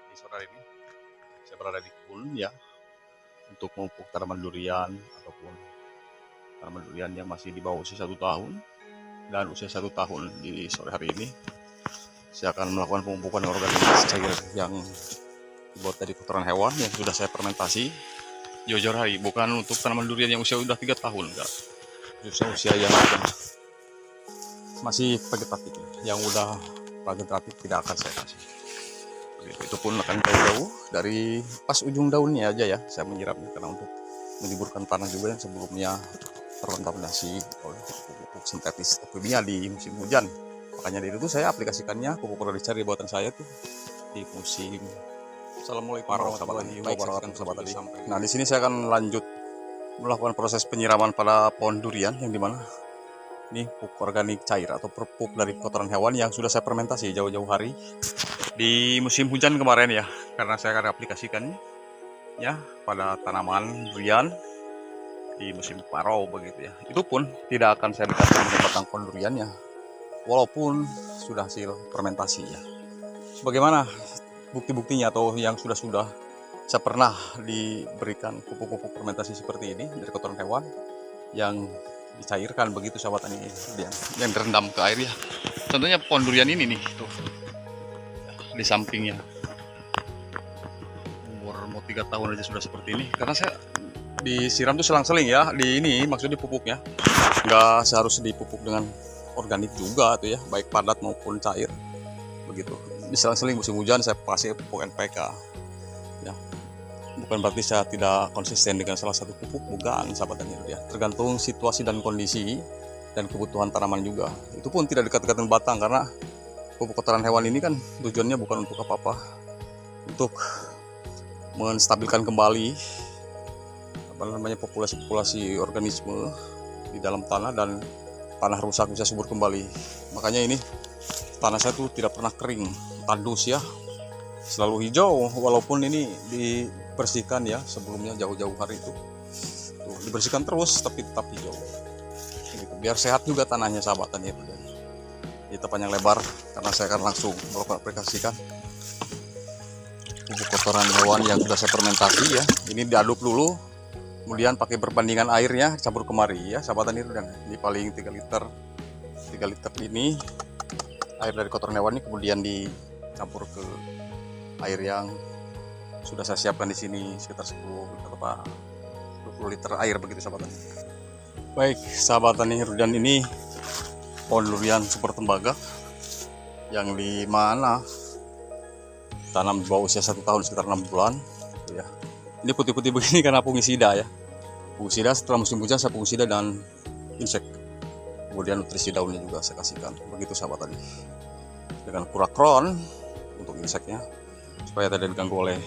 Di sore ini saya berada di kebun ya untuk memupuk tanaman durian ataupun tanaman durian yang masih di bawah usia 1 tahun, dan usia 1 tahun. Di sore hari ini saya akan melakukan pemupukan organik cair yang dibuat dari kotoran hewan yang sudah saya fermentasi jauh-jauh hari. Bukan untuk tanaman durian yang usia sudah 3 tahun, enggak. Usia yang masih vegetatif, yang udah vegetatif tidak akan saya kasih. Itu pun akan jauh-jauh dari pas ujung daunnya aja ya saya menyiramnya, karena untuk menyuburkan tanah juga yang sebelumnya terkontaminasi oleh pupuk sintetis atau kimia di musim hujan. Makanya dari itu saya aplikasikannya pupuk organik cair buatan saya tuh di musim. Assalamualaikum warahmatullahi wabarakatuh. Nah, di sini saya akan lanjut melakukan proses penyiraman pada pohon durian, yang dimana ini pupuk organik cair atau pupuk dari kotoran hewan yang sudah saya fermentasi jauh-jauh hari di musim hujan kemarin ya, karena saya akan aplikasikannya ya pada tanaman durian di musim kemarau begitu ya. Itu pun tidak akan saya dekatkan dengan batang pohon duriannya, walaupun sudah hasil fermentasi ya. Bagaimana bukti-buktinya atau yang sudah saya pernah diberikan pupuk-pupuk fermentasi seperti ini dari kotoran hewan yang dicairkan begitu sahabat tani, yang direndam ke air ya. Contohnya pohon durian ini nih tuh, di sampingnya umur mau 3 tahun aja sudah seperti ini, karena saya disiram tuh selang-seling ya. Di ini maksudnya pupuknya nggak seharus dipupuk dengan organik juga tuh ya, baik padat maupun cair begitu. Diselang-seling musim hujan saya pakai pupuk NPK ya. Bukan berarti saya tidak konsisten dengan salah satu pupuk, bukan sahabat tani ya. Tergantung situasi dan kondisi dan kebutuhan tanaman juga. Itu pun tidak dekat-dekat dengan batang, karena pupuk kotoran hewan ini kan tujuannya bukan untuk apa-apa, untuk menstabilkan kembali populasi organisme di dalam tanah, dan tanah rusak bisa subur kembali. Makanya ini tanah saya tuh tidak pernah kering, tandus ya, selalu hijau, walaupun ini dibersihkan ya sebelumnya jauh-jauh hari itu. Tuh, dibersihkan terus tapi tetap hijau gitu. Biar sehat juga tanahnya sahabat tani itu. Kita panjang lebar karena saya akan langsung mengaplikasikan pupuk kotoran hewan yang sudah saya fermentasi ya. Ini diaduk dulu, kemudian pakai perbandingan airnya campur kemari ya sahabat tani, dan ini paling 3 liter ini air dari kotoran hewan ini kemudian dicampur ke air yang sudah saya siapkan di sini, sekitar 10 liter atau 20 liter air begitu sahabat tani. Baik sahabat tani, dan ini pohon durian super tembaga yang di mana tanam di bawah usia 1 tahun sekitar 6 bulan ya. Ini putih-putih begini karena fungisida ya. Fungisida setelah musim hujan saya fungisida dan insek. Kemudian nutrisi daunnya juga saya kasihkan begitu sahabat tadi, dengan kurakron untuk inseknya supaya tidak diganggu oleh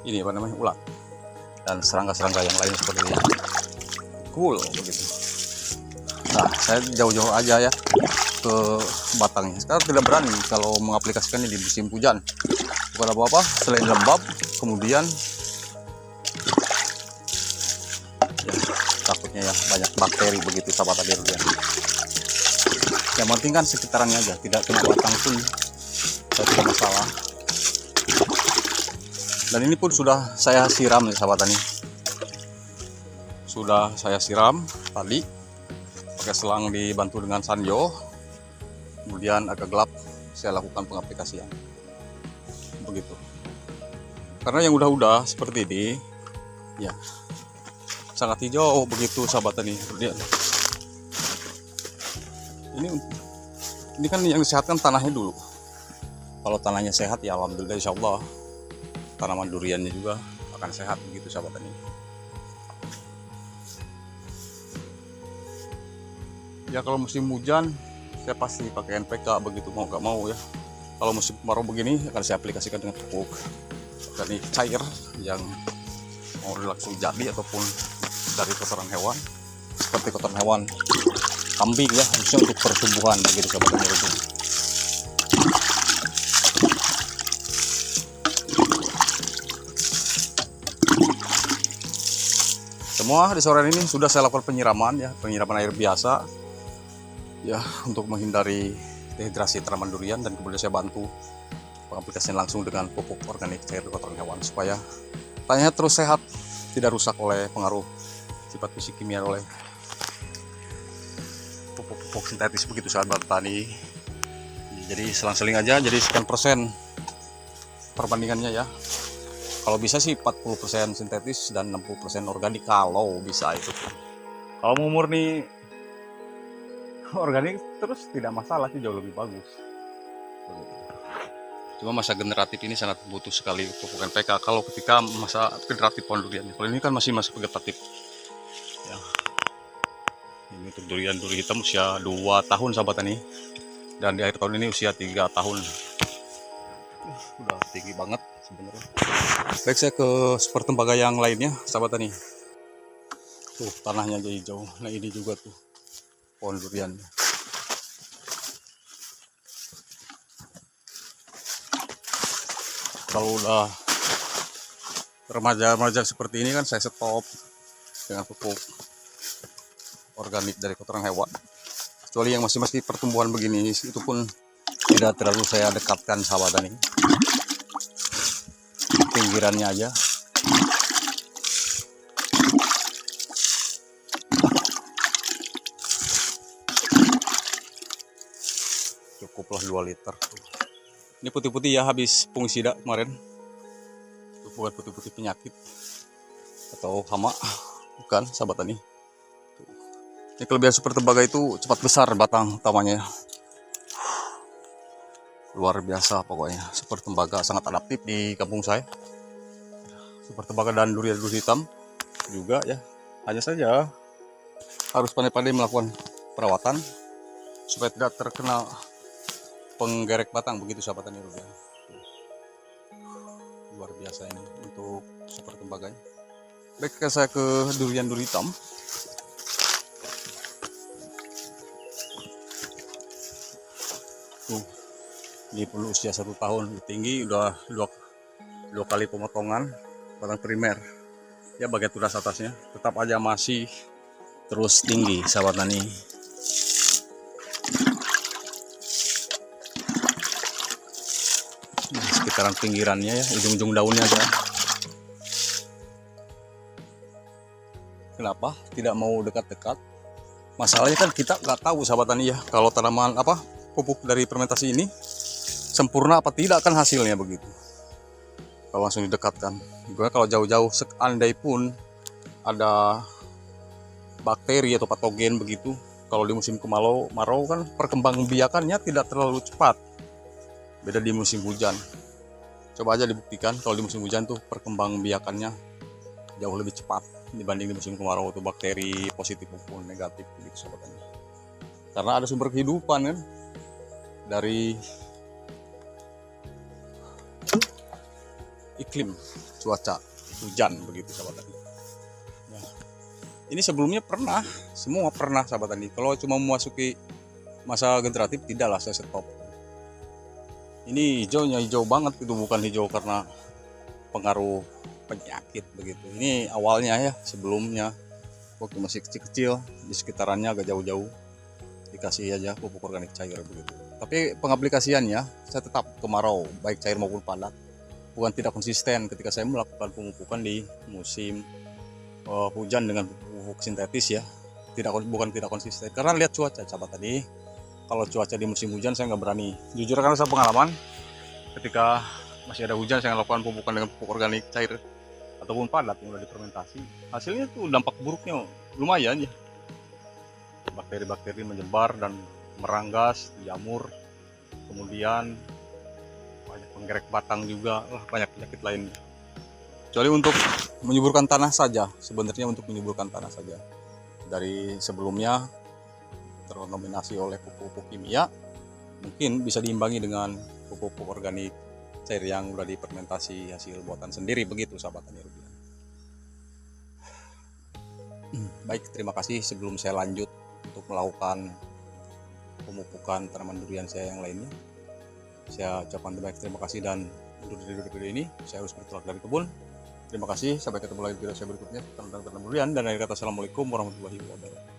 ini ulat dan serangga-serangga yang lain seperti ini. Cool begitu. Nah, saya jauh-jauh aja ya ke batangnya. Sekarang tidak berani kalau mengaplikasikannya di musim hujan. Bukan apa-apa selain lembab, kemudian ya, takutnya ya banyak bakteri begitu sahabat tadi ya. Yang penting kan sekitarannya aja, tidak kena batang pun saya tidak masalah. Dan ini pun sudah saya siram ya sahabat tani. Sudah saya siram tadi pakai selang dibantu dengan sanjo, kemudian agak gelap saya lakukan pengaplikasian begitu. Karena yang udah seperti ini ya sangat hijau begitu sahabat tani. Ini kan yang disehatkan tanahnya dulu. Kalau tanahnya sehat ya alhamdulillah, insya Allah tanaman duriannya juga akan sehat begitu sahabat tani. Ya kalau musim hujan saya pasti pakai NPK begitu, mau gak mau ya. Kalau musim kemarau begini akan saya aplikasikan dengan pupuk organik cair yang mau langsung jadi ataupun dari kotoran hewan, seperti kotoran hewan kambing ya, khususnya untuk pertumbuhan begitu sahabat tani. Semua di sore ini sudah saya lakukan penyiraman ya, penyiraman air biasa ya, untuk menghindari dehidrasi tanaman durian, dan kemudian saya bantu pengaplikasian langsung dengan pupuk organik cair kotoran hewan supaya tanahnya terus sehat, tidak rusak oleh pengaruh sifat fisik kimia oleh pupuk-pupuk sintetis begitu sahabat petani. Jadi selang-seling aja, jadi sekian persen perbandingannya ya. Kalau bisa sih 40% sintetis dan 60% organik kalau bisa itu. Kalau mau murni organik terus tidak masalah sih, jauh lebih bagus. Cuma masa generatif ini sangat butuh sekali pupuk NPK kalau ketika masa generatif pohon durian. Kalau ini kan masih masa vegetatif. Ya. Ini untuk durian hitam usia 2 tahun sahabat tani. Dan di akhir tahun ini usia 3 tahun. Udah tinggi banget sebenarnya. Baik, saya ke super tembaga yang lainnya sahabat tani. Tuh tanahnya jadi hijau. Nah ini juga tuh pohon durian. Kalau udah remaja-remaja seperti ini kan saya stop dengan pupuk organik dari kotoran hewan. Kecuali yang masih pertumbuhan begini, itu pun tidak terlalu saya dekatkan sahabat tani. Pinggirannya aja. Cukuplah 2 liter. Ini putih-putih ya, habis fungisida kemarin. Bukan putih-putih penyakit atau hama, bukan sahabat tani. Ini kelebihan super tembaga itu cepat besar batang utamanya. Luar biasa pokoknya. Super tembaga sangat adaptif di kampung saya. Super tembaga dan durian hitam juga ya. Hanya saja harus pandai-pandai melakukan perawatan supaya tidak terkena penggerek batang begitu sahabat tani rupiah. Luar biasa ini untuk super tembaganya. Baik, saya ke durian hitam. Tuh, ini perlu usia 1 tahun, tinggi udah dua kali pemotongan batang primer. Ya bagian tunas atasnya tetap aja masih terus tinggi sahabat tani. Nah, sekitaran pinggirannya ya, ujung-ujung daunnya aja. Kenapa tidak mau dekat-dekat? Masalahnya kan kita nggak tahu sahabat tani ya, kalau tanaman pupuk dari fermentasi ini sempurna apa tidak kan hasilnya begitu. Kalau langsung didekatkan, gimana kalau jauh-jauh, seandai pun ada bakteri atau patogen begitu, kalau di musim kemarau kan perkembangbiakannya tidak terlalu cepat. Beda di musim hujan. Coba aja dibuktikan kalau di musim hujan tuh perkembangbiakannya jauh lebih cepat dibanding di musim kemarau tuh, bakteri positif maupun negatif gitu sobat tani. Karena ada sumber kehidupan kan dari iklim, cuaca, hujan begitu sahabat tani. Ya. Ini sebelumnya semua pernah sahabat tani. Kalau cuma memasuki masa generatif tidaklah saya stop. Ini hijaunya hijau banget, itu bukan hijau karena pengaruh penyakit begitu. Ini awalnya ya, sebelumnya waktu masih kecil-kecil di sekitarannya agak jauh-jauh dikasih aja pupuk organik cair begitu. Tapi pengaplikasiannya saya tetap kemarau, baik cair maupun padat. Bukan tidak konsisten ketika saya melakukan pemupukan di musim hujan dengan pupuk sintetis ya. Bukan tidak konsisten karena lihat cuaca sahabat tadi. Kalau cuaca di musim hujan saya nggak berani. Jujur karena saya pengalaman ketika masih ada hujan saya melakukan pemupukan dengan pupuk organik cair ataupun padat yang sudah difermentasi. Hasilnya tuh dampak buruknya lumayan ya. Bakteri-bakteri menyebar dan meranggas, jamur, kemudian banyak penggerek batang juga, banyak penyakit lain. Kecuali untuk menyuburkan tanah saja, sebenarnya untuk menyuburkan tanah saja. Dari sebelumnya terkontaminasi oleh pupuk-pupuk kimia, mungkin bisa diimbangi dengan pupuk-pupuk organik cair yang sudah difermentasi hasil buatan sendiri begitu sahabat tani rupiah. Baik, terima kasih. Sebelum saya lanjut untuk melakukan pemupukan tanaman durian saya yang lainnya, saya ucapkan terima kasih dan undur diri video ini. Saya harus bertolak dari kebun. Terima kasih, sampai ketemu lagi di video saya berikutnya tentang tanaman durian, dan akhir kata assalamualaikum warahmatullahi wabarakatuh.